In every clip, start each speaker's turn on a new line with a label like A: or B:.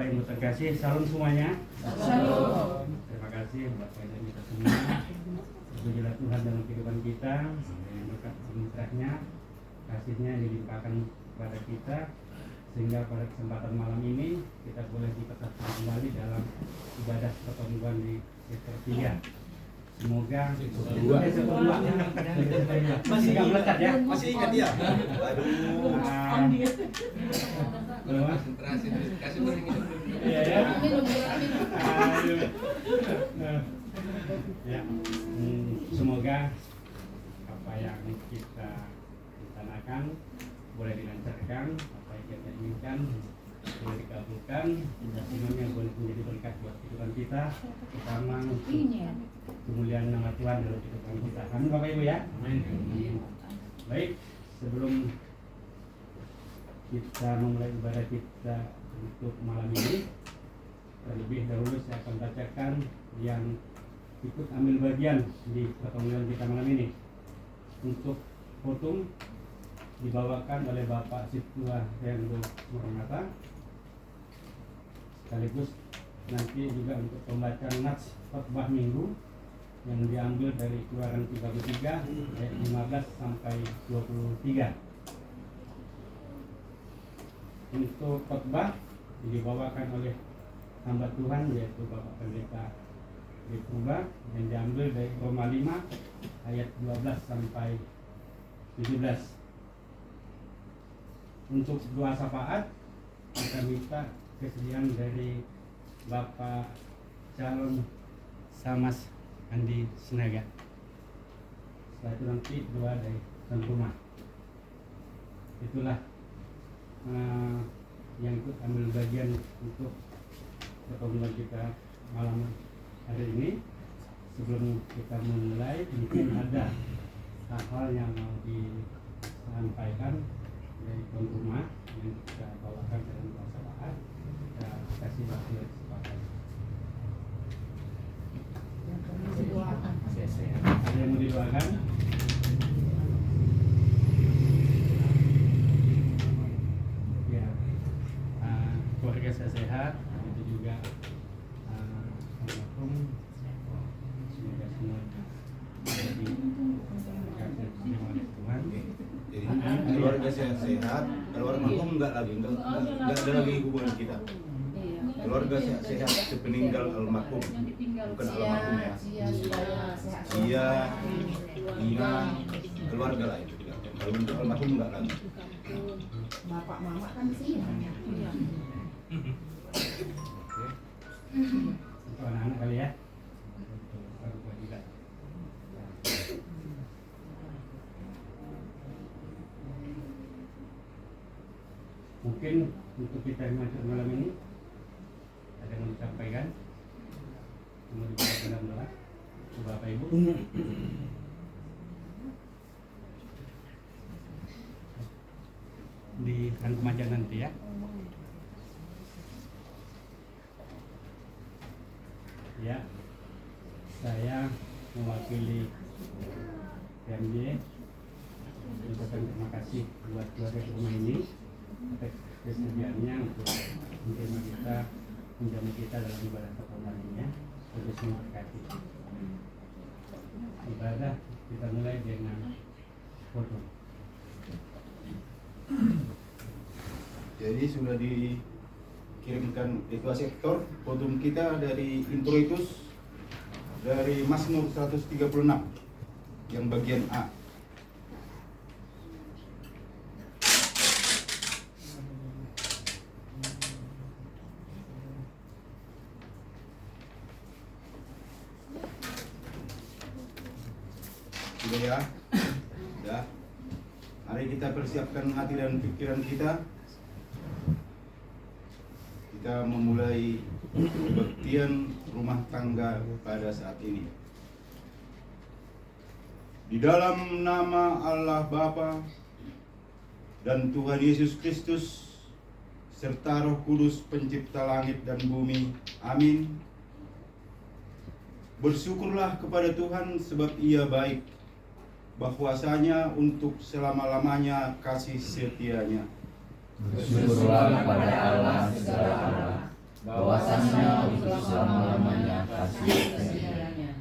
A: yang terkasih, salam semuanya.
B: Shalom.
A: Terima kasih Bapak dan kita semua. Pujilah Tuhan dalam kehidupan kita, dengan berkat anugerahnya, kasihnya yang dilimpahkan kepada kita, sehingga pada kesempatan malam ini kita boleh dipersatukan kembali dalam ibadah pertemuan di Ecclesia. Semoga masih nggak melekat ya?
C: Masih ingat ya? Aduh.
D: Konsentrasi kasih minum.
A: Iya ya. Ya. Semoga apa yang kita rencanakan boleh dilancarkan, apa yang kita inginkan boleh dikabulkan, semuanya boleh menjadi berkat buat kehidupan kita, terutama untuk kemuliaan nama Tuhan dalam kehidupan kita. Amin Bapak Ibu ya. Baik, sebelum kita memulai ibadah kita untuk malam ini, terlebih dahulu saya akan bacakan yang ikut ambil bagian di pertemuan kita malam ini. Untuk khotbah dibawakan oleh Bapak Situa Hendro Muramata, sekaligus nanti juga untuk pembacaan nats khotbah minggu yang diambil dari Keluaran 33 ayat 15 sampai 23. Untuk khotbah dibawakan oleh hamba Tuhan yaitu Bapak Pendeta Purba yang diambil dari Roma 5 ayat 12 sampai 17. Untuk doa syafaat kita minta kesediaan dari Bapak Calon Samas Andi Sinaga. Setelah itu nanti doa dari tuan rumah. Itulah yang ikut ambil bagian untuk pertemuan kita malam hari ini. Sebelum kita mulai, mungkin ada hal-hal yang mau disampaikan dari tuan rumah yang kita bawakan dalam doa syafaat. Kita kasih waktu kesempatan. Ada yang mau didoakan? Ya, keluarga saya sehat, itu juga almarhum, semoga semua jadi terima oleh Tuhan.
C: Jadi keluarga saya sehat, kalau almarhum enggak ada lagi hubungan kita. Keluarga saya sehat sepeninggal almarhum, bukan almarhum ya. Sia, Ina, keluarga lah itu. Kalau untuk almarhum enggak lagi.
B: Bapak mama kan sih.
A: Untuk anak-anak kali ya. Untuk orang juga. Mungkin untuk kita yang masuk malam ini ada yang mau disampaikan, mau dibawa dalam doa ke Bapak Ibu. Di rangkum aja nanti ya. Ya, saya mewakili PMJ mengucapkan terima kasih buat keluarga rumah ini atas kesediaannya untuk menerima kita, menjamu kita dalam ibadah pertemuan ini ya. Semoga semua berkati. Ibadah kita mulai dengan foto.
C: Jadi sudah dikirimkan Ketua Sektor khotbah kita dari Introitus dari Mazmur 136 yang bagian A. Sudah ya? Sudah. Mari kita persiapkan hati dan pikiran kita. Kita memulai kebaktian rumah tangga pada saat ini. Di dalam nama Allah Bapa dan Tuhan Yesus Kristus serta Roh Kudus pencipta langit dan bumi. Amin. Bersyukurlah kepada Tuhan sebab Ia baik, bahwasanya untuk selama-lamanya kasih setianya.
E: Bersyukurlah kepada Allah segala Allah, bahwasanya untuk selama-lamanya kasih setianya.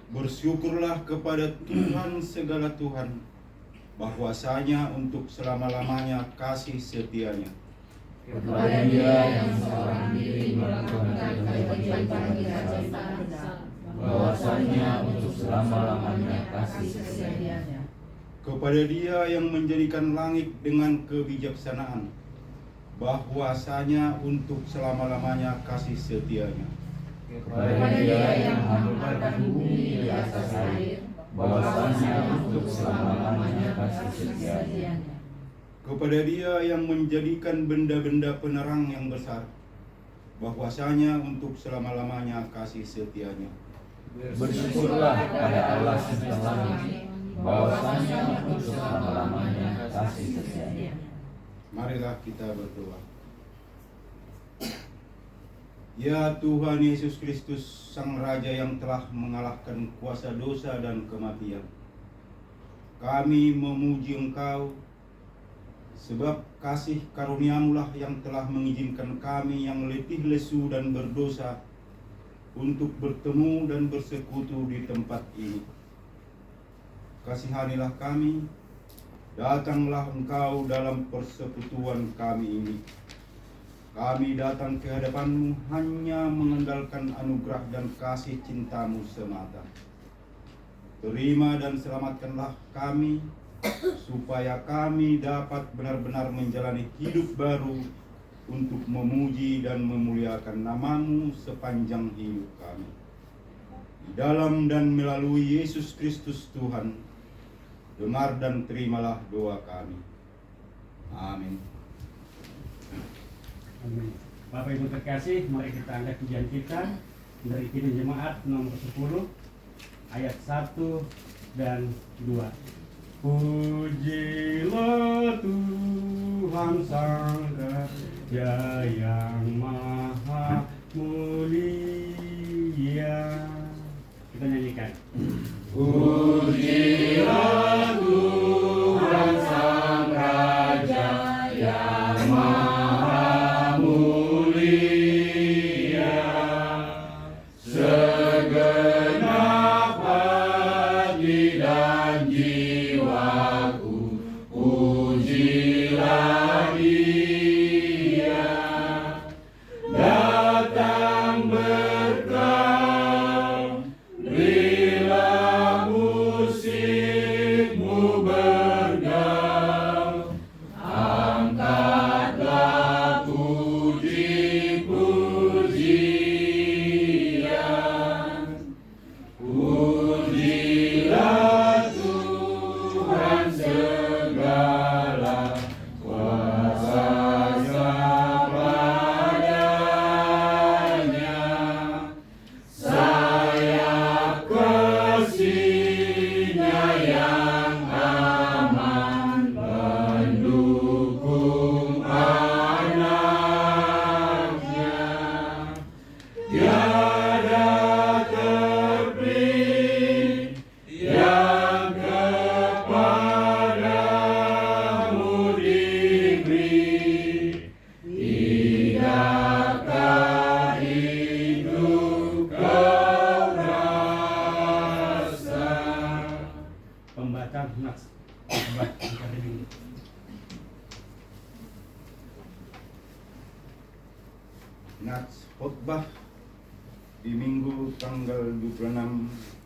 C: Bersyukurlah kepada Tuhan segala Tuhan, bahwasanya untuk selama-lamanya kasih setianya.
E: Kepada Dia yang seorang diri melakukan kewajiban kita, bahwasanya untuk selama-lamanya kasih setianya.
C: Kepada Dia yang menjadikan langit dengan kebijaksanaan, bahwasanya untuk selama-lamanya kasih setianya.
E: Kepada Dia yang menempatkan bumi di atas air, bahwasanya untuk selama-lamanya kasih setianya.
C: Kepada Dia yang menjadikan benda-benda penerang yang besar, bahwasanya untuk selama-lamanya kasih setianya.
E: Bersyukurlah pada Allah semesta langit, bahwasanya untuk selama-lamanya kasih setianya.
C: Marilah kita berdoa. Ya Tuhan Yesus Kristus, Sang Raja yang telah mengalahkan kuasa dosa dan kematian, kami memuji Engkau, sebab kasih karunia-Mu lah yang telah mengizinkan kami yang letih lesu dan berdosa untuk bertemu dan bersekutu di tempat ini. Kasihanilah kami, datanglah Engkau dalam persekutuan kami ini. Kami datang ke hadapan-Mu hanya mengandalkan anugerah dan kasih cinta-Mu semata. Terima dan selamatkanlah kami, supaya kami dapat benar-benar menjalani hidup baru untuk memuji dan memuliakan nama-Mu sepanjang hidup kami. Di dalam dan melalui Yesus Kristus Tuhan, dengar dan terimalah doa kami. Amin.
A: Amin. Bapak Ibu terkasih, mari kita angkat pujian kita dari Kidung Jemaat nomor 10 ayat 1 dan 2. Pujilah Tuhan Sang Raja yang Maha Mulia. Kita nyanyikan.
E: Pujilah Tuhan Sang Raja yang Maha Mulia, segenap hati dan jiwaku, pujilah Dia. Datang berkah, berilah musikmu bergaul, angkatlah puji-pujian. Pujilah Tuhan segala kuasa padanya, sayap kasih-Nya yang aman mendukung anaknya. Tiada terpilih yang kepadamu diberi, tidakkah hidup kau rasa.
A: Pembacaan Nats Khotbah hari ini.
C: Nats Khotbah di Minggu tanggal 26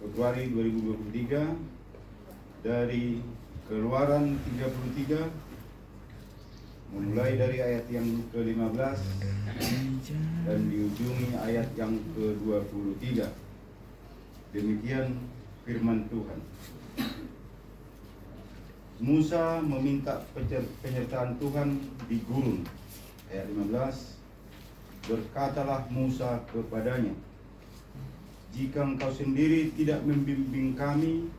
C: Februari 2023 dari Keluaran 33, memulai dari ayat yang ke-15 dan diujungi ayat yang ke-23. Demikian firman Tuhan. Musa meminta penyertaan Tuhan di gurun. Ayat 15, berkatalah Musa kepadanya, jika engkau sendiri tidak membimbing kami,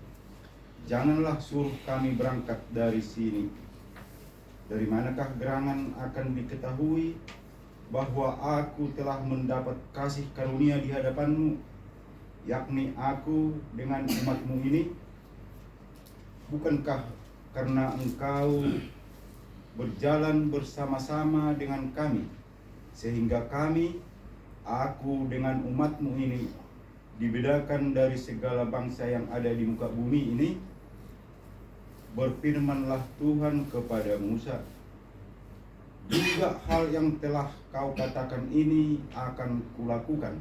C: janganlah suruh kami berangkat dari sini. Dari manakah gerangan akan diketahui bahwa aku telah mendapat kasih karunia di hadapanmu, yakni aku dengan umatmu ini? Bukankah karena engkau berjalan bersama-sama dengan kami, sehingga kami aku dengan umatmu ini dibedakan dari segala bangsa yang ada di muka bumi ini, berfirmanlah Tuhan kepada Musa, juga hal yang telah kau katakan ini akan kulakukan,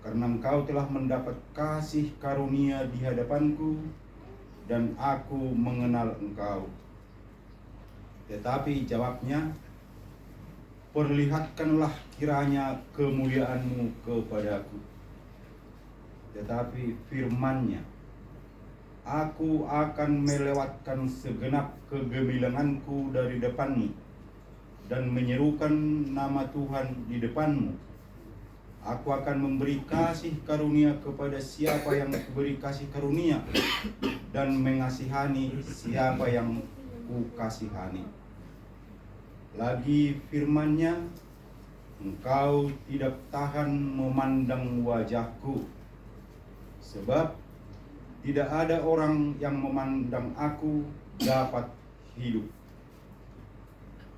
C: karena engkau telah mendapat kasih karunia di hadapanku, dan aku mengenal engkau. Tetapi jawabnya, perlihatkanlah kiranya kemuliaanmu kepadaku. Tetapi firman-Nya, aku akan melewatkan segenap kegemilanganku dari depanmu, dan menyerukan nama Tuhan di depanmu. Aku akan memberi kasih karunia kepada siapa yang kuberi kasih karunia, dan mengasihani siapa yang kukasihani. Lagi firman-Nya, engkau tidak tahan memandang wajahku, sebab tidak ada orang yang memandang aku dapat hidup.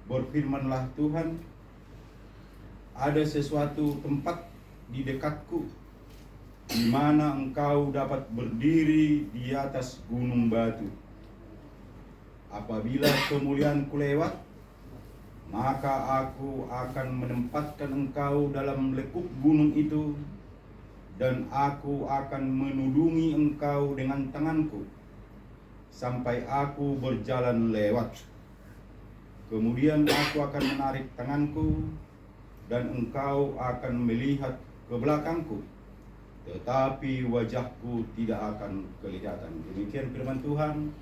C: Berfirmanlah Tuhan, ada sesuatu tempat di dekatku, di mana engkau dapat berdiri di atas gunung batu. Apabila kemuliaanku lewat, maka aku akan menempatkan engkau dalam lekuk gunung itu, dan aku akan menudungi engkau dengan tanganku, sampai aku berjalan lewat. Kemudian aku akan menarik tanganku, dan engkau akan melihat ke belakangku, tetapi wajahku tidak akan kelihatan. Demikian firman Tuhan.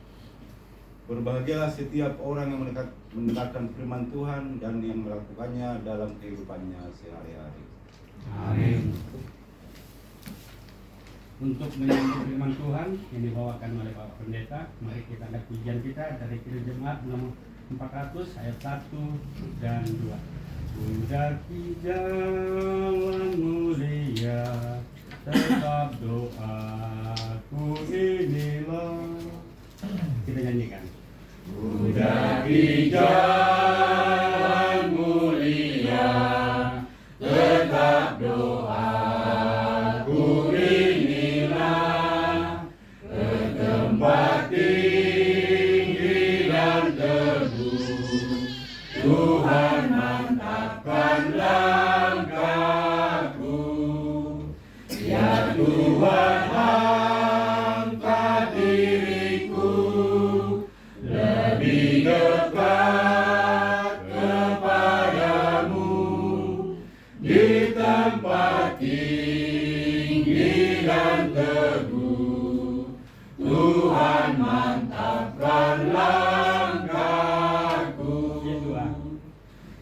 C: Berbahagialah setiap orang yang mendengarkan firman Tuhan dan yang melakukannya dalam kehidupannya sehari-hari.
A: Amin. Untuk menyambut firman Tuhan yang dibawakan oleh Bapak Pendeta, mari kita lihat pujian kita dari Kidung Jemaat nomor 400 ayat 1 dan 2. Mendaki jalan mulia, tetap doaku inilah. Kita nyanyikan.
E: Mendaki jalan mulia, tetap doaku inilah, ke tempat tinggi dan teguh, Tuhan mantapkan langkahku. Ya Tuhan, angkat diriku lebih dekat kepadamu, di tempat tinggi dan teguh, Tuhan mantapkan langkahku.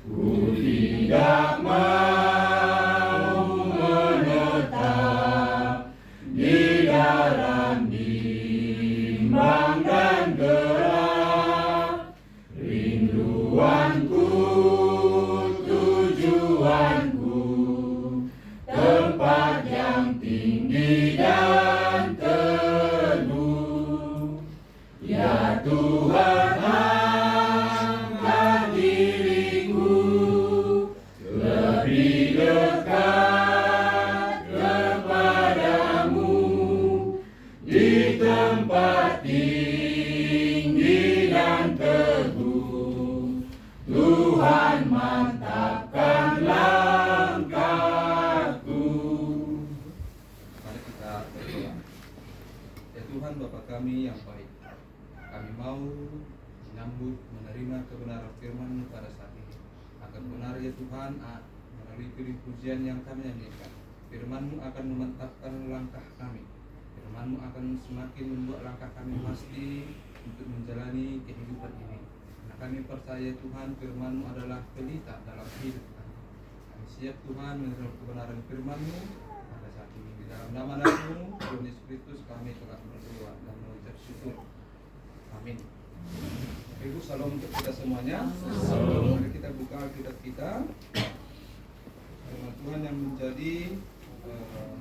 E: Ku tidak mau menetap di dalam bimbang dan gelap. Rinduanku, tujuanku, tempat yang tinggi dan teduh. Ya Tuhan, angkat diriku lebih dekat kepadamu, di tempat tinggi dan teguh, Tuhan mantapkan langkahku.
D: Mari kita berdoa. Ya Tuhan, Bapa kami yang baik, kami mau menyambut, menerima kebenaran firman-Mu pada saat ini. Akan benar ya Tuhan, melalui pujian yang kami nyanyikan, firman-Mu akan memantapkan langkah kami. Firman-Mu akan semakin membuat langkah kami pasti untuk menjalani kehidupan ini. Karena kami percaya Tuhan, firman-Mu adalah pelita dalam hidup kami. Kami siap Tuhan menerima kebenaran firman-Mu pada saat ini. Di dalam nama-Mu, Tuhan Yesus Kristus, kami telah berdoa dan mengucap syukur. Amin. Ibu, salam untuk kita semuanya.
E: Salam.
D: Mari kita buka Alkitab kita. Firman Tuhan yang menjadi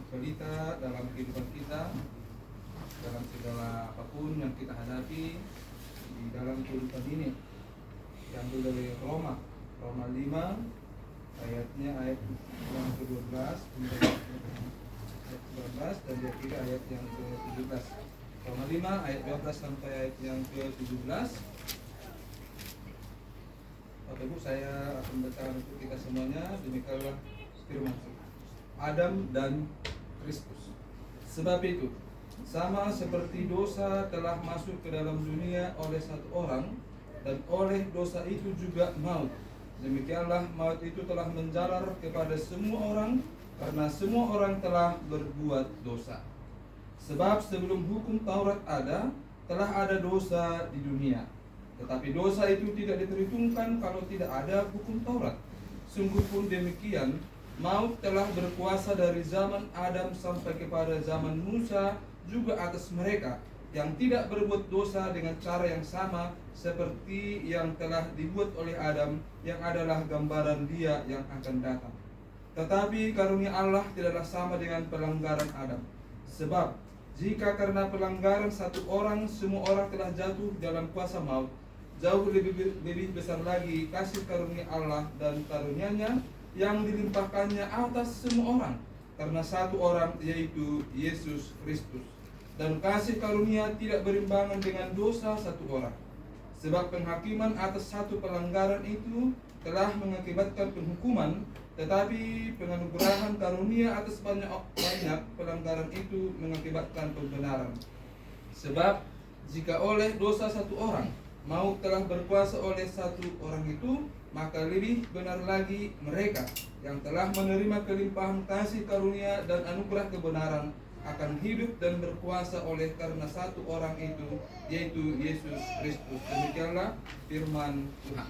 D: pelita dalam kehidupan kita, dalam segala apapun yang kita hadapi di dalam kehidupan ini. Diambil dari Roma 5 ayatnya ayat yang ke-12, ayat 12 dan yang ketiga ayat yang ke-17. Roma 5 ayat 12 sampai ayat yang ke-17. Bapak Ibu, saya akan bacakan untuk kita semuanya. Demikianlah firman Tuhan. Adam dan Kristus. Sebab itu, sama seperti dosa telah masuk ke dalam dunia oleh satu orang, dan oleh dosa itu juga maut. Demikianlah maut itu telah menjalar kepada semua orang, karena semua orang telah berbuat dosa. Sebab sebelum hukum Taurat ada, telah ada dosa di dunia. Tetapi dosa itu tidak diperhitungkan kalau tidak ada hukum Taurat. Sungguh pun demikian, maut telah berkuasa dari zaman Adam sampai kepada zaman Musa juga atas mereka yang tidak berbuat dosa dengan cara yang sama seperti yang telah dibuat oleh Adam, yang adalah gambaran Dia yang akan datang. Tetapi karunia Allah tidaklah sama dengan pelanggaran Adam. Sebab jika karena pelanggaran satu orang semua orang telah jatuh dalam kuasa maut, jauh lebih besar lagi kasih karunia Allah dan karunia-Nya yang dilimpahkannya atas semua orang karena satu orang, yaitu Yesus Kristus. Dan kasih karunia tidak berimbangan dengan dosa satu orang. Sebab penghakiman atas satu pelanggaran itu telah mengakibatkan penghukuman, tetapi penganugerahan karunia atas banyak pelanggaran itu mengakibatkan pembenaran. Sebab jika oleh dosa satu orang maut telah berkuasa oleh satu orang itu, maka lebih benar lagi mereka yang telah menerima kelimpahan kasih karunia dan anugerah kebenaran akan hidup dan berkuasa oleh karena satu orang itu, yaitu Yesus Kristus. Demikianlah firman Tuhan.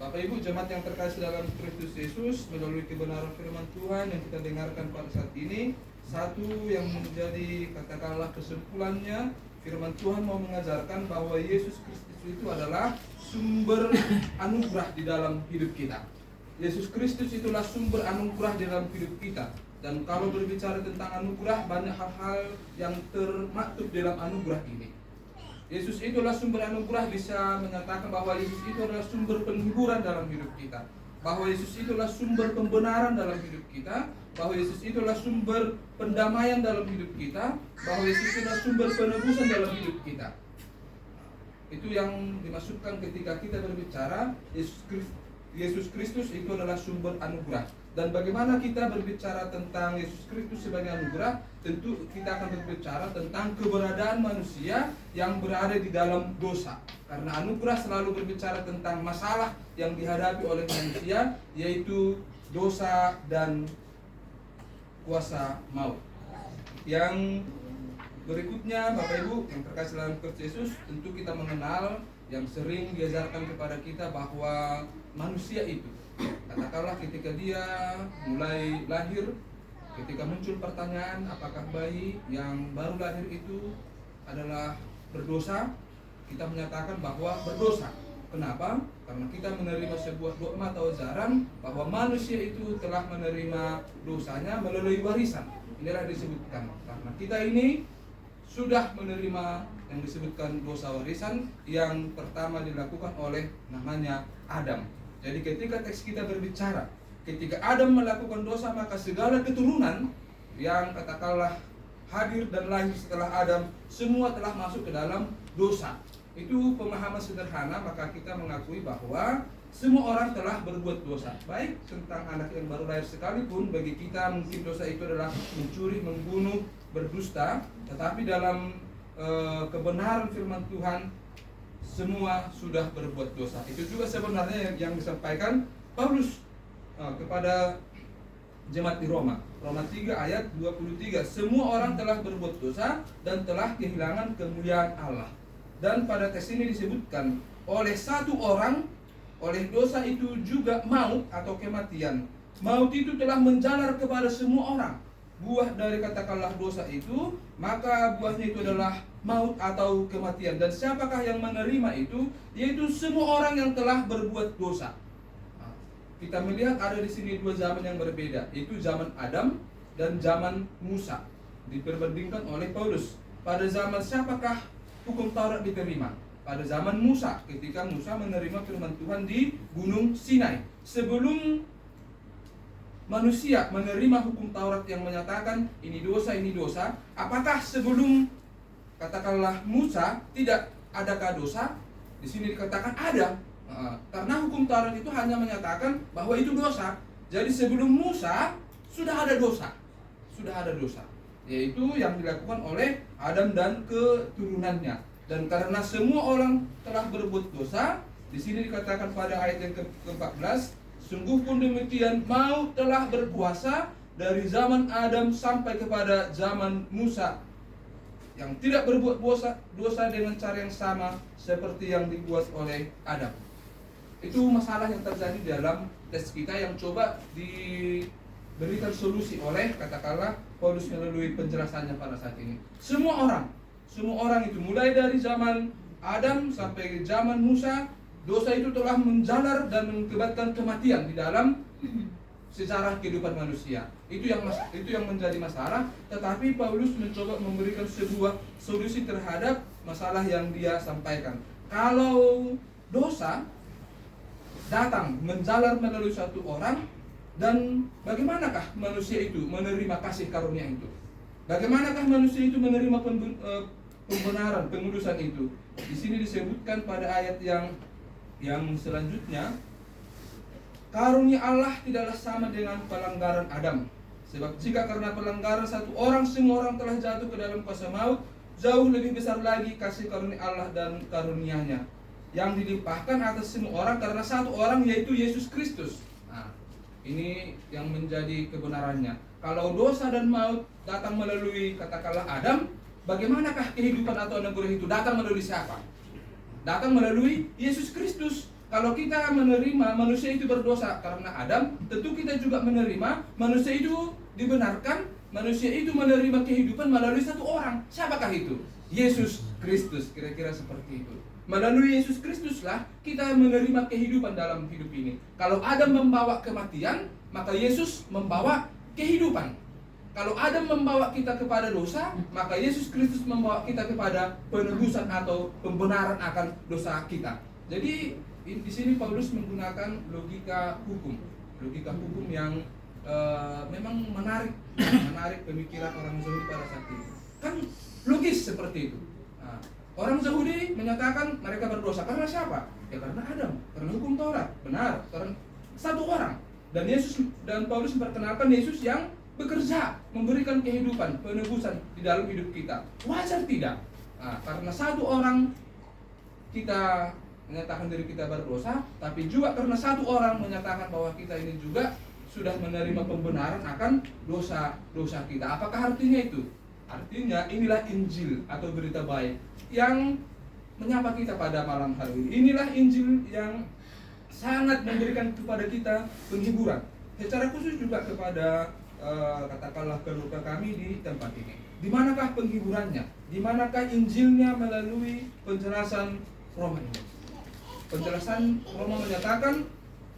D: Bapak Ibu jemaat yang terkasih dalam Kristus Yesus, melalui kebenaran firman Tuhan yang kita dengarkan pada saat ini, satu yang menjadi katakanlah kesimpulannya, firman Tuhan mau mengajarkan bahwa Yesus Kristus itu adalah sumber anugerah di dalam hidup kita. Yesus Kristus itulah sumber anugerah di dalam hidup kita. Dan kalau berbicara tentang anugerah, banyak hal-hal yang termaktub dalam anugerah ini. Yesus itulah sumber anugerah, bisa menyatakan bahwa Yesus itu adalah sumber penghiburan dalam hidup kita, bahwa Yesus itulah sumber pembenaran dalam hidup kita, bahwa Yesus itulah sumber pendamaian dalam hidup kita, bahwa Yesus itulah sumber penebusan dalam hidup kita. Itu yang dimaksudkan ketika kita berbicara Yesus Kristus itu adalah sumber anugerah. Dan bagaimana kita berbicara tentang Yesus Kristus sebagai anugerah, tentu kita akan berbicara tentang keberadaan manusia yang berada di dalam dosa. Karena anugerah selalu berbicara tentang masalah yang dihadapi oleh manusia, yaitu dosa dan kuasa maut. Yang berikutnya, Bapak Ibu yang terkasih dalam Kristus Yesus, tentu kita mengenal yang sering diajarkan kepada kita bahwa manusia itu, katakanlah ketika dia mulai lahir, ketika muncul pertanyaan apakah bayi yang baru lahir itu adalah berdosa, kita menyatakan bahwa berdosa. Kenapa? Karena kita menerima sebuah dogma atau ajaran bahwa manusia itu telah menerima dosanya melalui warisan. Inilah disebutkan karena kita ini sudah menerima yang disebutkan dosa warisan yang pertama dilakukan oleh namanya Adam. Jadi ketika teks kita berbicara, ketika Adam melakukan dosa, maka segala keturunan yang katakanlah hadir dan lahir setelah Adam, semua telah masuk ke dalam dosa. Itu pemahaman sederhana, maka kita mengakui bahwa semua orang telah berbuat dosa. Baik tentang anak yang baru lahir sekalipun, bagi kita mungkin dosa itu adalah mencuri, membunuh, berdusta. Tetapi dalam kebenaran firman Tuhan, semua sudah berbuat dosa. Itu juga sebenarnya yang disampaikan Paulus kepada jemaat di Roma. Roma 3 ayat 23. Semua orang telah berbuat dosa dan telah kehilangan kemuliaan Allah. Dan pada teks ini disebutkan oleh satu orang, oleh dosa itu juga maut atau kematian. Maut itu telah menjalar kepada semua orang. Buah dari katakanlah dosa itu, maka buahnya itu adalah maut atau kematian. Dan siapakah yang menerima itu? Yaitu semua orang yang telah berbuat dosa. Kita melihat ada di sini dua zaman yang berbeda, yaitu zaman Adam dan zaman Musa. Diperbandingkan oleh Paulus. Pada zaman siapakah hukum Taurat diterima? Pada zaman Musa, ketika Musa menerima firman Tuhan di Gunung Sinai. Sebelum manusia menerima hukum Taurat yang menyatakan ini dosa, apakah sebelum katakanlah Musa tidak adakah dosa? Di sini dikatakan ada. Karena hukum Taurat itu hanya menyatakan bahwa itu dosa. Jadi sebelum Musa sudah ada dosa. Yaitu yang dilakukan oleh Adam dan keturunannya. Dan karena semua orang telah berbuat dosa, di sini dikatakan pada ayat yang ke-14, sungguh pun demikian maut telah berkuasa dari zaman Adam sampai kepada zaman Musa, yang tidak berbuat dosa dengan cara yang sama seperti yang dibuat oleh Adam. Itu masalah yang terjadi dalam teks kita yang coba diberikan solusi oleh katakanlah Paulus melalui penjelasannya pada saat ini. Semua orang itu mulai dari zaman Adam sampai zaman Musa, dosa itu telah menjalar dan mengakibatkan kematian di dalam sejarah kehidupan manusia. Itu yang menjadi masalah, tetapi Paulus mencoba memberikan sebuah solusi terhadap masalah yang dia sampaikan. Kalau dosa datang menjalar melalui satu orang, dan bagaimanakah manusia itu menerima kasih karunia itu? Bagaimanakah manusia itu menerima pembenaran, pengudusan itu? Di sini disebutkan pada ayat yang selanjutnya, karunia Allah tidaklah sama dengan pelanggaran Adam. Sebab jika karena pelanggaran satu orang semua orang telah jatuh ke dalam kuasa maut, jauh lebih besar lagi kasih karunia Allah dan karunia-Nya yang dilimpahkan atas semua orang karena satu orang, yaitu Yesus Kristus. Nah, ini yang menjadi kebenarannya. Kalau dosa dan maut datang melalui katakanlah Adam, bagaimanakah kehidupan atau anugerah itu datang melalui siapa? Datang melalui Yesus Kristus. Kalau kita menerima manusia itu berdosa karena Adam, tentu kita juga menerima manusia itu dibenarkan, manusia itu menerima kehidupan melalui satu orang. Siapakah itu? Yesus Kristus. Kira-kira seperti itu. Melalui Yesus Kristuslah kita menerima kehidupan dalam hidup ini. Kalau Adam membawa kematian, maka Yesus membawa kehidupan. Kalau Adam membawa kita kepada dosa, maka Yesus Kristus membawa kita kepada penebusan atau pembenaran akan dosa kita. Jadi di sini Paulus menggunakan logika hukum yang memang menarik pemikiran orang Yahudi pada saat itu. Kan logis seperti itu. Nah, orang Yahudi menyatakan mereka berdosa karena siapa? Ya karena Adam, karena hukum Taurat. Benar, karena satu orang. Dan Paulus memperkenalkan Yesus yang bekerja, memberikan kehidupan, penebusan di dalam hidup kita. Wajar tidak? Nah, karena satu orang kita menyatakan diri kita berdosa, tapi juga karena satu orang menyatakan bahwa kita ini juga sudah menerima pembenaran akan dosa-dosa kita. Apakah artinya itu? Artinya inilah Injil atau berita baik yang menyapa kita pada malam hari ini. Inilah Injil yang sangat memberikan kepada kita penghiburan. Secara khusus juga kepada katakanlah keluarga kami di tempat ini. Di manakah penghiburannya? Di manakah Injilnya melalui penjelasan Roma ini? Penjelasan Roma menyatakan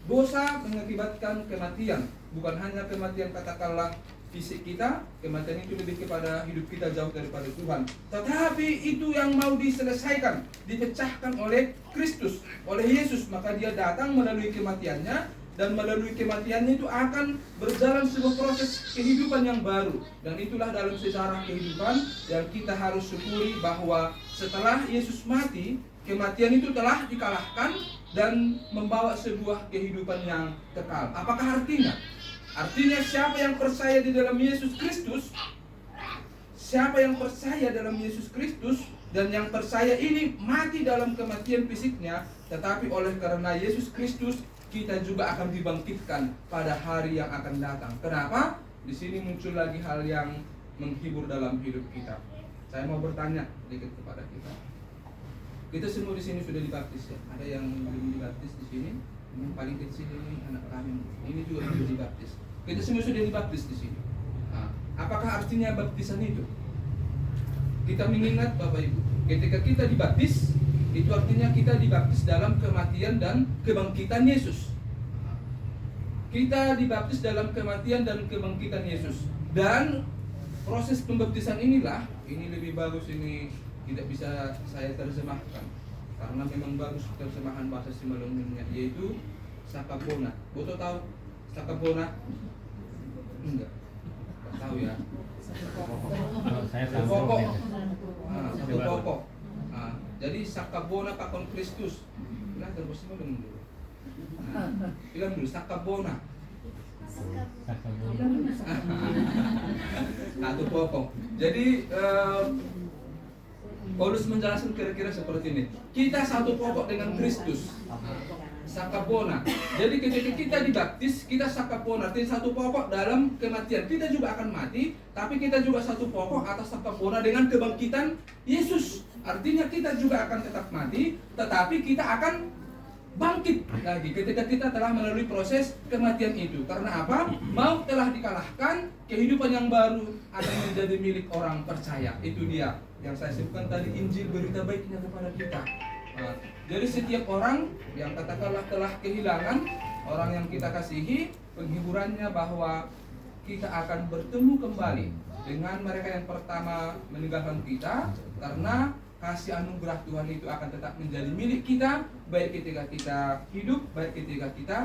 D: dosa mengakibatkan kematian, bukan hanya kematian katakanlah fisik kita, kematian itu lebih kepada hidup kita jauh daripada Tuhan. Tetapi itu yang mau diselesaikan, dipecahkan oleh Kristus, oleh Yesus, maka dia datang melalui kematiannya. Dan melalui kematiannya itu akan berjalan sebuah proses kehidupan yang baru. Dan itulah dalam sejarah kehidupan yang kita harus syukuri bahwa setelah Yesus mati, kematian itu telah dikalahkan dan membawa sebuah kehidupan yang kekal. Apakah artinya? Artinya siapa yang percaya di dalam Yesus Kristus, siapa yang percaya dalam Yesus Kristus, dan yang percaya ini mati dalam kematian fisiknya, tetapi oleh karena Yesus Kristus kita juga akan dibangkitkan pada hari yang akan datang. Kenapa? Di sini muncul lagi hal yang menghibur dalam hidup kita. Saya mau bertanya sedikit kepada kita. Kita semua di sini sudah dibaptis ya. Ada yang belum dibaptis di sini. Yang paling kecil ini anak kami. Ini juga belum dibaptis. Kita semua sudah dibaptis di sini. Nah, apakah artinya baptisan itu? Kita mengingat Bapak Ibu, ketika kita dibaptis, itu artinya kita dibaptis dalam kematian dan kebangkitan Yesus. Kita dibaptis dalam kematian dan kebangkitan Yesus. Dan proses pembaptisan inilah, ini lebih bagus, ini tidak bisa saya terjemahkan karena memang bagus terjemahan bahasa Simalungunnya, yaitu sakabona. Boto tahu sakabona? Enggak tahu ya.
A: Kalau saya
D: Satu
A: tahu
D: pokok.
A: gitu.
D: Satu pokok. Jadi sakabona pakon Kristus. Nah, terus dulu. Bilang dulu sakabona. Satu pokok. Jadi Paulus menjelaskan kira-kira seperti ini. Kita satu pokok dengan Kristus. Sakabona. Jadi ketika kita dibaptis, kita sakabona, artinya satu pokok dalam kematian. Kita juga akan mati, tapi kita juga satu pokok atas sakabona dengan kebangkitan Yesus. Artinya kita juga akan tetap mati, tetapi kita akan bangkit lagi ketika kita telah melalui proses kematian itu. Karena apa? Maut telah dikalahkan, kehidupan yang baru akan menjadi milik orang percaya. Itu dia yang saya sebutkan tadi, Injil berita baiknya kepada kita. Jadi setiap orang yang katakanlah telah kehilangan orang yang kita kasihi, penghiburannya bahwa kita akan bertemu kembali dengan mereka yang pertama meninggalkan kita, karena kasih anugerah Tuhan itu akan tetap menjadi milik kita, baik ketika kita hidup, baik ketika kita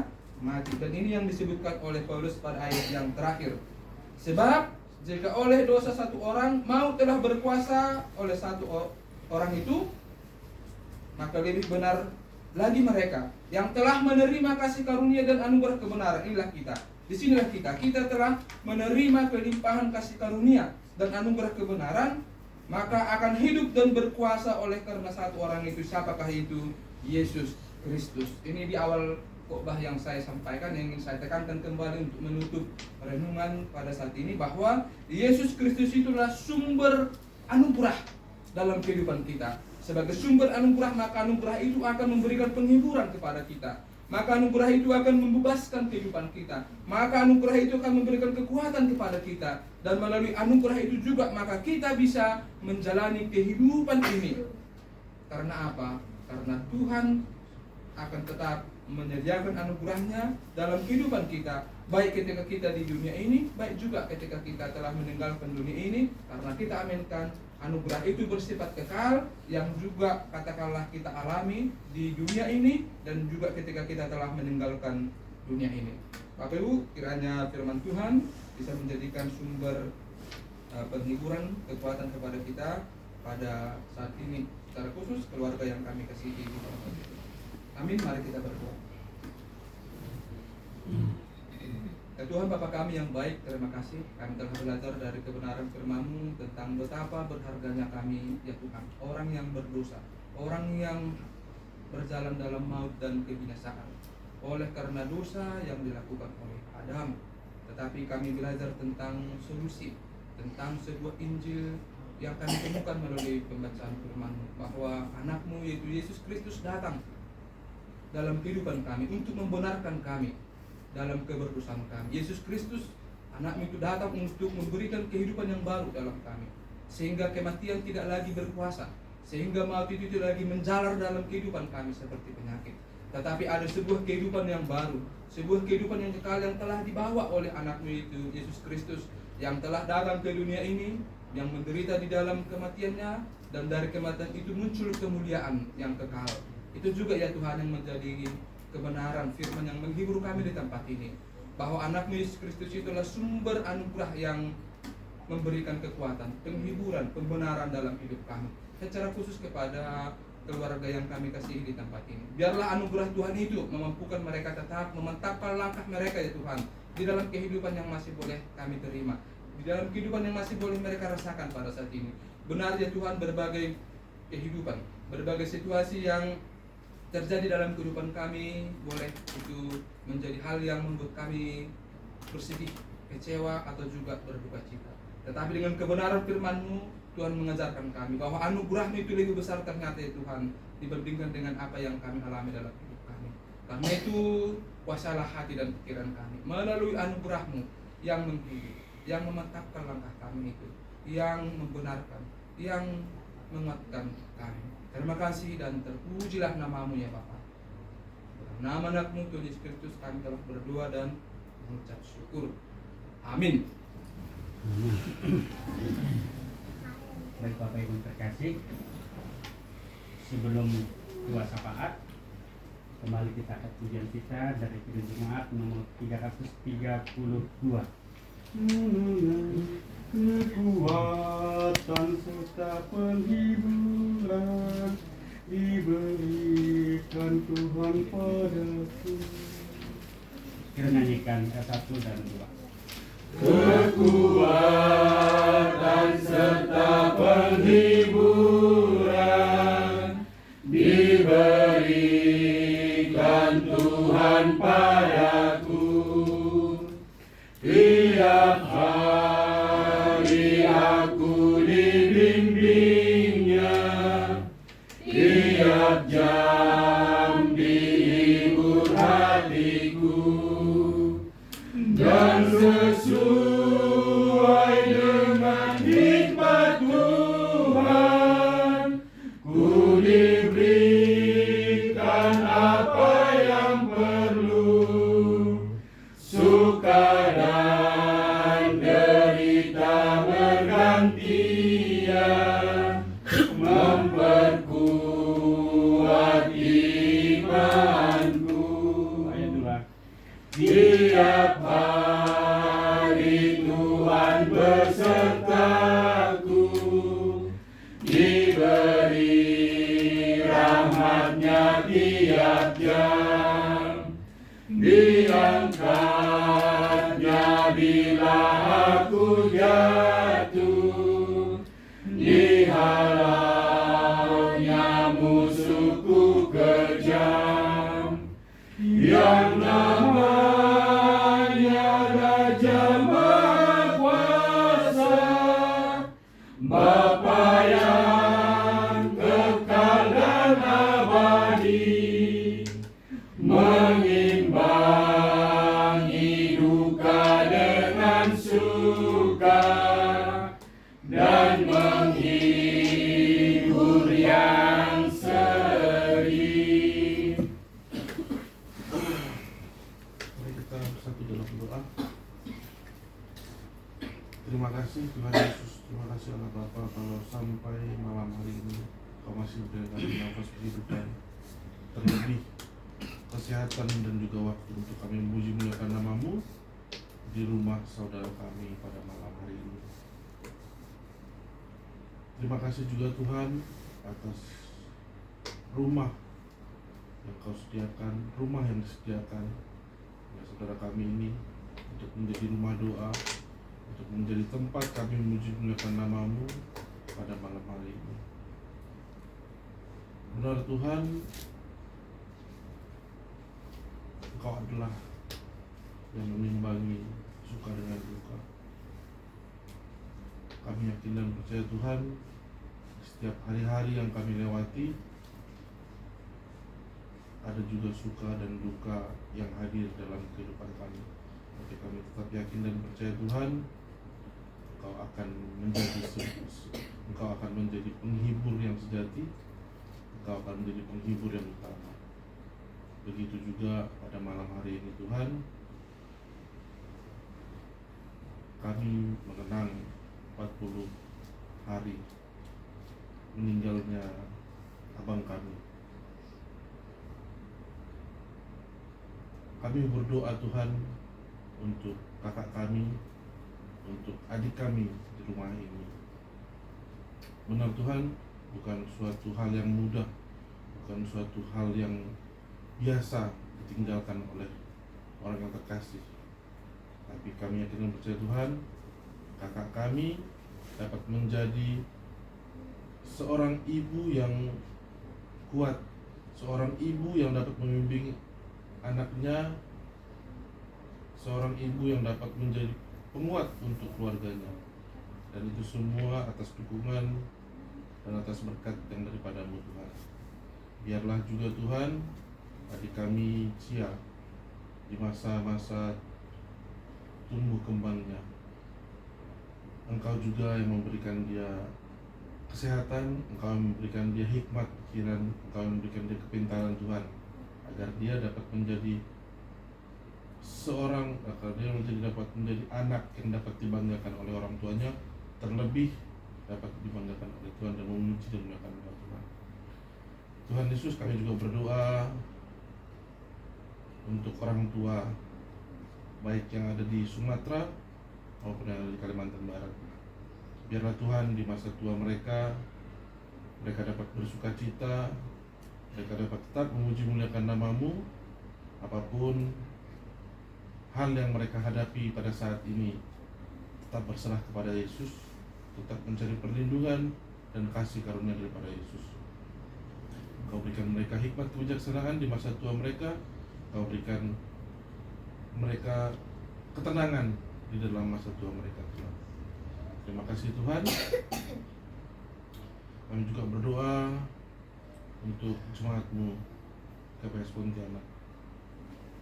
D: mati. Dan ini yang disebutkan oleh Paulus pada ayat yang terakhir. Sebab jika oleh dosa satu orang maut telah berkuasa oleh satu orang itu, maka lebih benar lagi mereka yang telah menerima kasih karunia dan anugerah kebenaran. Inilah kita. Disinilah kita telah menerima kelimpahan kasih karunia dan anugerah kebenaran, maka akan hidup dan berkuasa oleh karena satu orang itu. Siapakah itu? Yesus Kristus. Ini di awal khotbah yang saya sampaikan, yang ingin saya tekankan kembali untuk menutup renungan pada saat ini, bahwa Yesus Kristus itulah sumber anugerah dalam kehidupan kita. Sebagai sumber anugerah, maka anugerah itu akan memberikan penghiburan kepada kita. Maka anugerah itu akan membebaskan kehidupan kita. Maka anugerah itu akan memberikan kekuatan kepada kita. Dan melalui anugerah itu juga maka kita bisa menjalani kehidupan ini. Karena apa? Karena Tuhan akan tetap menyediakan anugerahnya dalam kehidupan kita, baik ketika kita di dunia ini, baik juga ketika kita telah meninggalkan dunia ini. Karena kita aminkan anugerah itu bersifat kekal, yang juga katakanlah kita alami di dunia ini dan juga ketika kita telah meninggalkan dunia ini. Bapak Ibu, kiranya firman Tuhan bisa menjadikan sumber penghiburan, kekuatan kepada kita pada saat ini, secara khusus keluarga yang kami kasihi. Amin. Mari kita berdoa. Ya Tuhan Bapa kami yang baik, terima kasih kami telah belajar dari kebenaran firman-Mu tentang betapa berharganya kami, ya Tuhan, orang yang berdosa, orang yang berjalan dalam maut dan kebinasaan oleh karena dosa yang dilakukan oleh Adam. Tetapi kami belajar tentang solusi, tentang sebuah Injil yang kami temukan melalui pembacaan firman-Mu, bahwa anak-Mu yaitu Yesus Kristus datang dalam kehidupan kami untuk membenarkan kami dalam keberdosaan kami. Yesus Kristus, anak-Mu itu datang untuk memberikan kehidupan yang baru dalam kami, sehingga kematian tidak lagi berkuasa, sehingga maut itu tidak lagi menjalar dalam kehidupan kami seperti penyakit. Tetapi ada sebuah kehidupan yang baru, sebuah kehidupan yang kekal yang telah dibawa oleh anak-Mu itu Yesus Kristus, yang telah datang ke dunia ini, yang menderita di dalam kematiannya, dan dari kematian itu muncul kemuliaan yang kekal. Itu juga ya Tuhan yang menjadi kebenaran firman yang menghibur kami di tempat ini, bahwa anak-Mu Yesus Kristus itulah sumber anugerah yang memberikan kekuatan, penghiburan, pembenaran dalam hidup kami. Secara khusus kepada keluarga yang kami kasihi di tempat ini, biarlah anugerah Tuhan itu memampukan mereka tetap memantapkan langkah mereka ya Tuhan, di dalam kehidupan yang masih boleh kami terima, di dalam kehidupan yang masih boleh mereka rasakan pada saat ini. Benar ya Tuhan, berbagai kehidupan, berbagai situasi yang terjadi dalam kehidupan kami, boleh itu menjadi hal yang membuat kami bersedih, kecewa, atau juga berduka cita. Tetapi dengan kebenaran firman-Mu, Tuhan mengajarkan kami bahwa anugerah-Mu itu lebih besar ternyata ya Tuhan, dibandingkan dengan apa yang kami alami dalam hidup kami. Karena itu, kuasalah hati dan pikiran kami melalui anugerah-Mu yang menghibur, yang memantapkan langkah kami itu, yang membenarkan, yang menguatkan kami. Terima kasih dan terpujilah nama-Mu ya Bapa. Dalam nama anak-Mu Tuhan Yesus Kristus kami telah berdoa dan mengucap syukur. Amin.
A: Baik Bapak Ibu terkasih, sebelum doa syafaat, kembali kita ke pujian kita dari Kidung Jemaat nomor 332.
F: kekuatan serta penghiburan diberikan Tuhan padaku.
A: Kita nyanyikan S1 dan 2.
E: Kekuatan serta penghiburan diberikan Tuhan padaku. Tiap hari aku dibimbingnya, tiap jam dihibur hatiku, dan sesuai dengan hikmat Tuhan, ku diberikan apa yang perlu, suka dan derita bergantian, memperkuat imanku.
A: Ayat 2.
E: Tiap hari Tuhan besertaku, diberi rahmat-Nya tiap jam, diangkat-Nya bila aku jatuh, dihalau-Nya musuhku kejam, yang namanya Raja Mahkuasa, Bapa yang kekal dan abadi, mengimbangi duka dengan suka dan menghibur yang sedih.
F: Mari kita bersatu dalam doa. Terima kasih Tuhan Yesus, terima kasih Allah Bapa kalau sampai malam hari ini Kau masih berikan kami nafas kehidupan, terlebih kesehatan dan juga waktu untuk kami memuji muliakan nama-Mu di rumah saudara kami pada malam hari ini. Terima kasih juga Tuhan atas rumah yang Kau sediakan, rumah yang disediakan ya saudara kami ini untuk menjadi rumah doa, untuk menjadi tempat kami memuji muliakan nama-Mu pada malam hari ini. Benar Tuhan, Engkau adalah yang mengimbangi suka dengan duka. Kami yakin dan percaya Tuhan, setiap hari-hari yang kami lewati ada juga suka dan duka yang hadir dalam kehidupan kami. Tapi kami tetap yakin dan percaya Tuhan, Engkau akan menjadi penghibur yang sejati, Engkau akan menjadi penghibur yang utama. Begitu juga pada malam hari ini Tuhan, kami mengenang 40 hari meninggalnya abang kami. Kami berdoa Tuhan untuk kakak kami, untuk adik kami di rumah ini. Benar Tuhan, bukan suatu hal yang mudah, bukan suatu hal yang biasa ditinggalkan oleh orang yang terkasih. Tapi kami yakin dan percaya Tuhan, kakak kami dapat menjadi seorang ibu yang kuat, seorang ibu yang dapat membimbing anaknya, seorang ibu yang dapat menjadi penguat untuk keluarganya. Dan itu semua atas dukungan dan atas berkat yang daripada-Mu Tuhan. Biarlah juga Tuhan adik kami Cia di masa-masa tumbuh kembangnya, Engkau juga yang memberikan dia kesehatan, Engkau yang memberikan dia hikmat pikiran, Engkau yang memberikan dia kepintaran Tuhan, agar dia dapat menjadi dapat menjadi anak yang dapat dibanggakan oleh orang tuanya, terlebih dapat dibanggakan oleh Tuhan dan memuji dan memuliakan nama Tuhan. Tuhan Yesus, kami juga berdoa untuk orang tua baik yang ada di Sumatera maupun yang ada di Kalimantan Barat. Biarlah Tuhan di masa tua mereka dapat bersuka cita, mereka dapat tetap memuji muliakan nama-Mu, apapun hal yang mereka hadapi pada saat ini, tetap berserah kepada Yesus, tetap mencari perlindungan dan kasih karunia daripada Yesus. Kau berikan mereka hikmat kebijaksanaan di masa tua mereka, Kau berikan mereka ketenangan di dalam masa tua mereka, Tuhan. Terima kasih Tuhan. Kami juga berdoa untuk jemaat-Mu KPS Pontianak,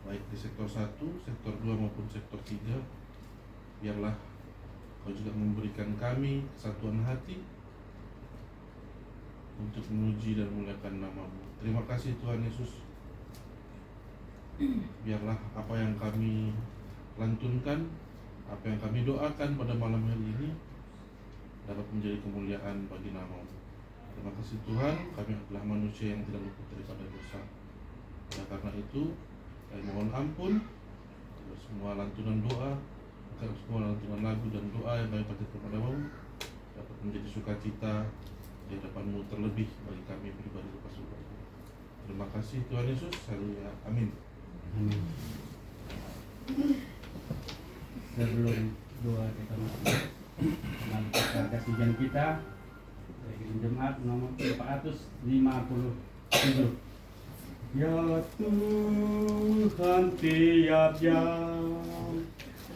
F: baik di sektor 1, sektor 2 maupun sektor 3. Biarlah Kau juga memberikan kami kesatuan hati untuk memuji dan memuliakan nama-Mu. Terima kasih Tuhan Yesus. Biarlah apa yang kami lantunkan, apa yang kami doakan pada malam hari ini dapat menjadi kemuliaan bagi nama-Mu. Terima kasih Tuhan, kami adalah manusia yang tidak luput daripada dosa. Oleh karena itu, kami mohon ampun agar semua lantunan doa, agar semua lantunan lagu dan doa yang kami panjatkan kepada-Mu dapat menjadi sukacita di hadapan-Mu, terlebih bagi kami pribadi lepas pribadi. Terima kasih Tuhan Yesus. Haleluya. Amin.
A: Sebelum doa kita masuk mengamalkan kasihan kita dari jemaat nomor 457. Ya Tuhan, tiap jam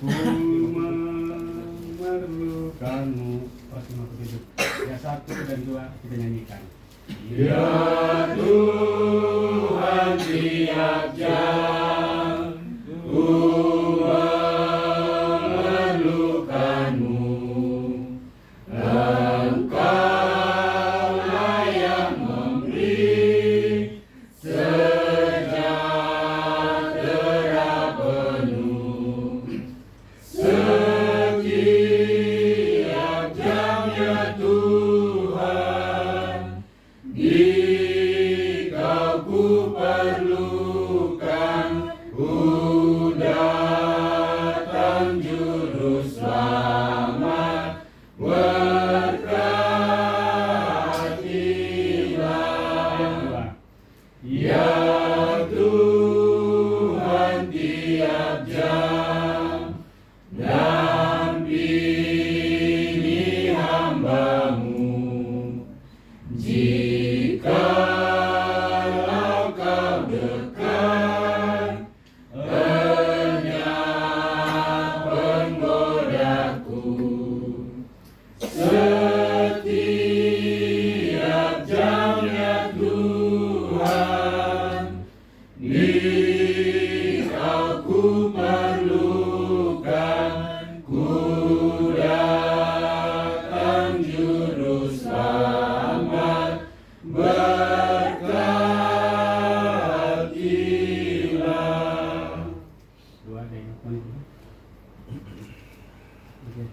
A: ku memerlukan-Mu. Ya 1 dan 2 kita nyanyikan.
E: Ya Tuhan, tiap jam ku memerlukan-Mu. Engkaulah yang memberi sejahtera penuh. Setiap jamnya Tuhan, Dikau ku perlukan, ku datang juru selamat, berkatilah. Ya Tuhan, tiap jam dampingi hamba-Mu. Jikalau Kau dekat, enyah penggodaku. Setiap jamnya Tuhan, Dikau ku perlukan, ku datang juru selamat, berkatilah.
A: Doa dengan Tuhan. Oke.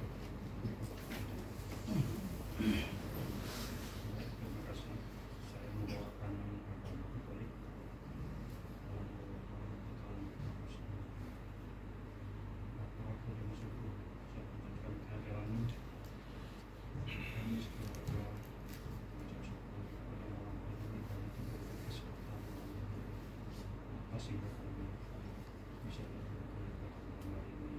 A: Terima kasih. Saya membawakan Katolik. Waktu yang syukur, saya mengucapkan kehadiran-Mu. Kami segera berdoa, mengucap syukur pada malam hari ini kami diberi kesempatan. Kasih kami bisa berkumpul pada malam hari ini.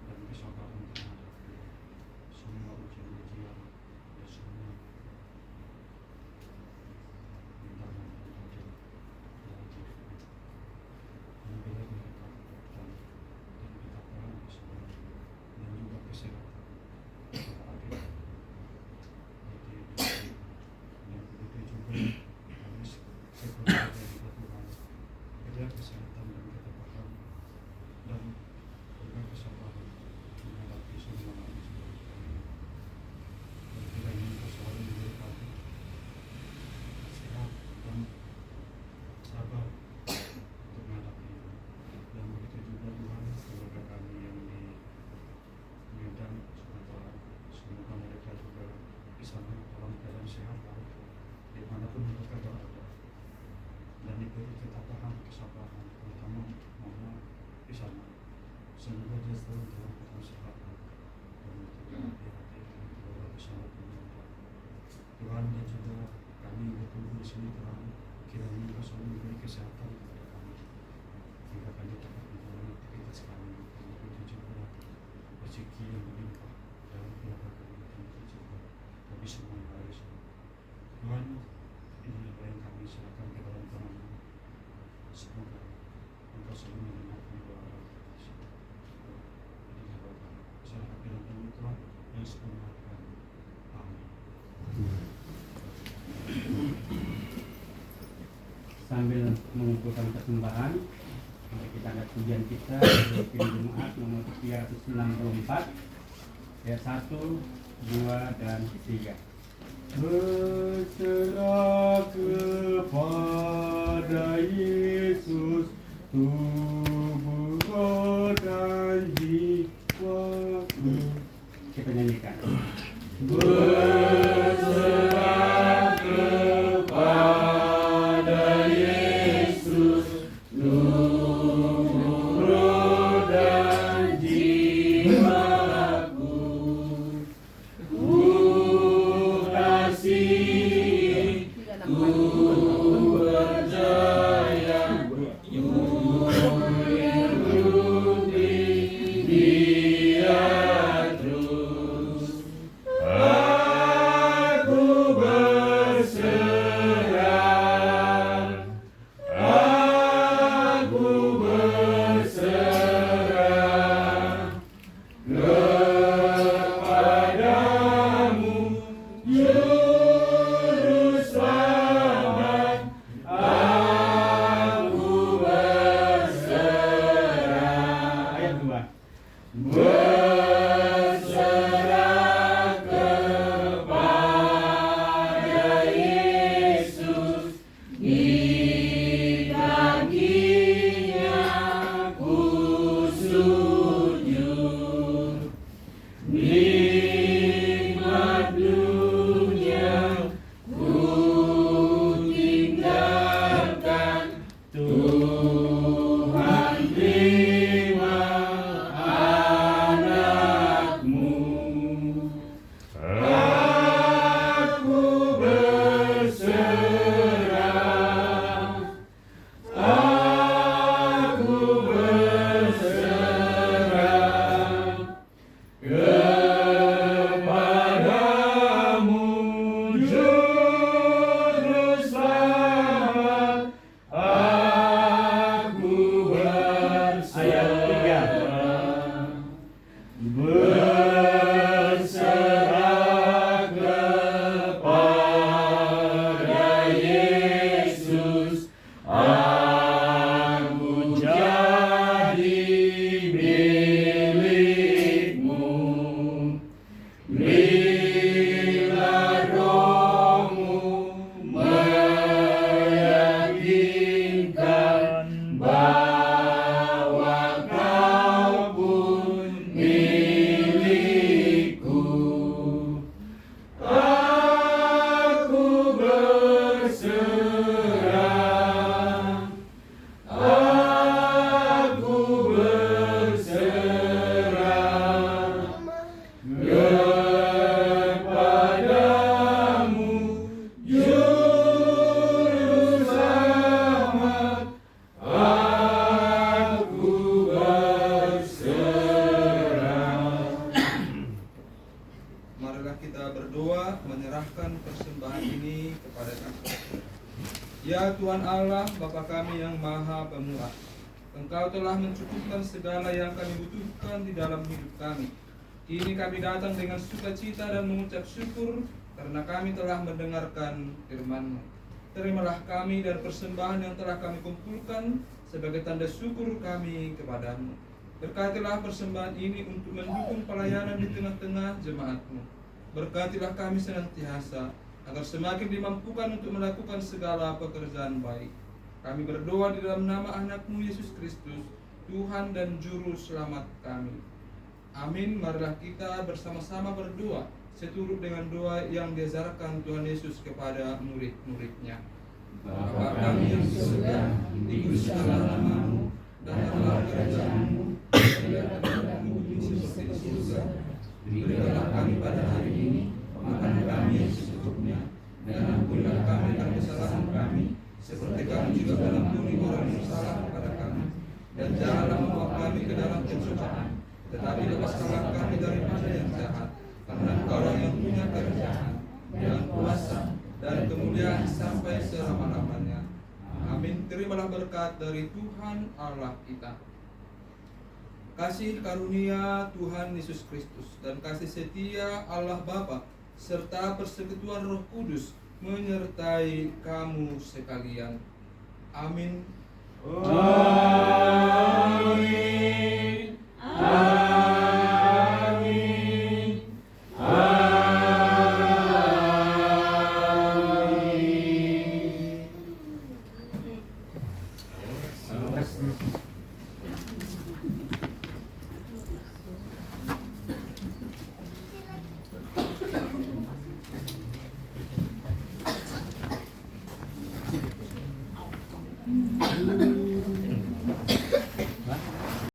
A: Dan kesabaran menghadapi semua ujian-ujian dan semua rintangan yang ada dalam hidup ini. Dan bila mereka dan kita perang kesabaran dan juga kesehatan pada akhir yang begitu juga kami sekeluarga dari Tuhan, berilah kesehatan dan ketabahan dan berilah
G: kesehatan kepada kami, sehingga kami dapat menjalani aktivitas kami dengan tujuan berat, rezeki yang melimpah dalam keluarga kami dan tujuan kami semua yang harus. Tuhan, ini apa yang kami serahkan ke dalam tangan-Mu. Semoga Engkau selalu mendengarkan doa kami. Jadi Bapa, serahkan dalam tangan Tuhan yang sepenuhnya kami. Amin.
A: Sambil mengumpulkan persembahan, mari kita angkat pujian kita dari Jumat nomor 394 ayat 1, 2, dan 3. Berserah kepada Yesus, tubuh, roh, dan jiwaku. Kita nyanyikan. Berserah kepada Yesus, tubuh, roh, dan jiwaku. Ku kasih, ku percaya, mengikuti Dia terus. Aku berserah, aku berserah kepadamu, Juru Selamat. Aku berserah. Ayat 2. Berserah kepada Yesus, di kakinya ku sujud. Nikmat dunia ku tinggalkan, Tuhan terima anakmu. Aku berserah, aku berserah kepadamu, Juru Selamat. Aku berserah. Berserah kepada Yesus, aku jadi milikmu. Bila rohmu meyakinkan bahwa kau pun milikku, aku berserah, aku berserah kepadamu, Juru Selamat. Aku berserah.
D: Marilah kita berdoa menyerahkan persembahan ini kepada Engkau. Ya Tuhan Allah, Bapa kami yang Maha Pemurah, Engkau telah mencukupkan segala yang kami butuhkan di dalam hidup kami. Kini kami datang dengan sukacita dan mengucap syukur karena kami telah mendengarkan firman-Mu. Terimalah kami dan persembahan yang telah kami kumpulkan sebagai tanda syukur kami kepadamu. Berkatilah persembahan ini untuk mendukung pelayanan di tengah-tengah jemaat-Mu. Berkatilah kami senantiasa agar semakin dimampukan untuk melakukan segala pekerjaan baik. Kami berdoa di dalam nama anak-Mu Yesus Kristus, Tuhan dan Juru Selamat kami. Amin. Marilah kita bersama-sama berdoa seturut dengan doa yang diajarkan Tuhan Yesus kepada murid-muridnya. Bapa kami yang di surga, dikuduskanlah nama-Mu, datanglah kerajaan-Mu, biarlah kehendakmu bumi seperti di surga. Berikanlah kami pada hari ini makanan kami yang secukupnya, dan ampunilah kami akan kesalahan kami, seperti kami juga mengampuni dan janganlah membawa kami ke dalam pencobaan, tetapi lepaskanlah kami daripada yang jahat. Karena Engkaulah yang punya kerajaan dan kuasa dan kemuliaan sampai selama-lamanya. Amin. Terimalah berkat dari Tuhan Allah kita. Kasih karunia Tuhan Yesus Kristus dan kasih setia Allah Bapa serta persekutuan Roh Kudus menyertai kamu sekalian. Amin.
E: Amin.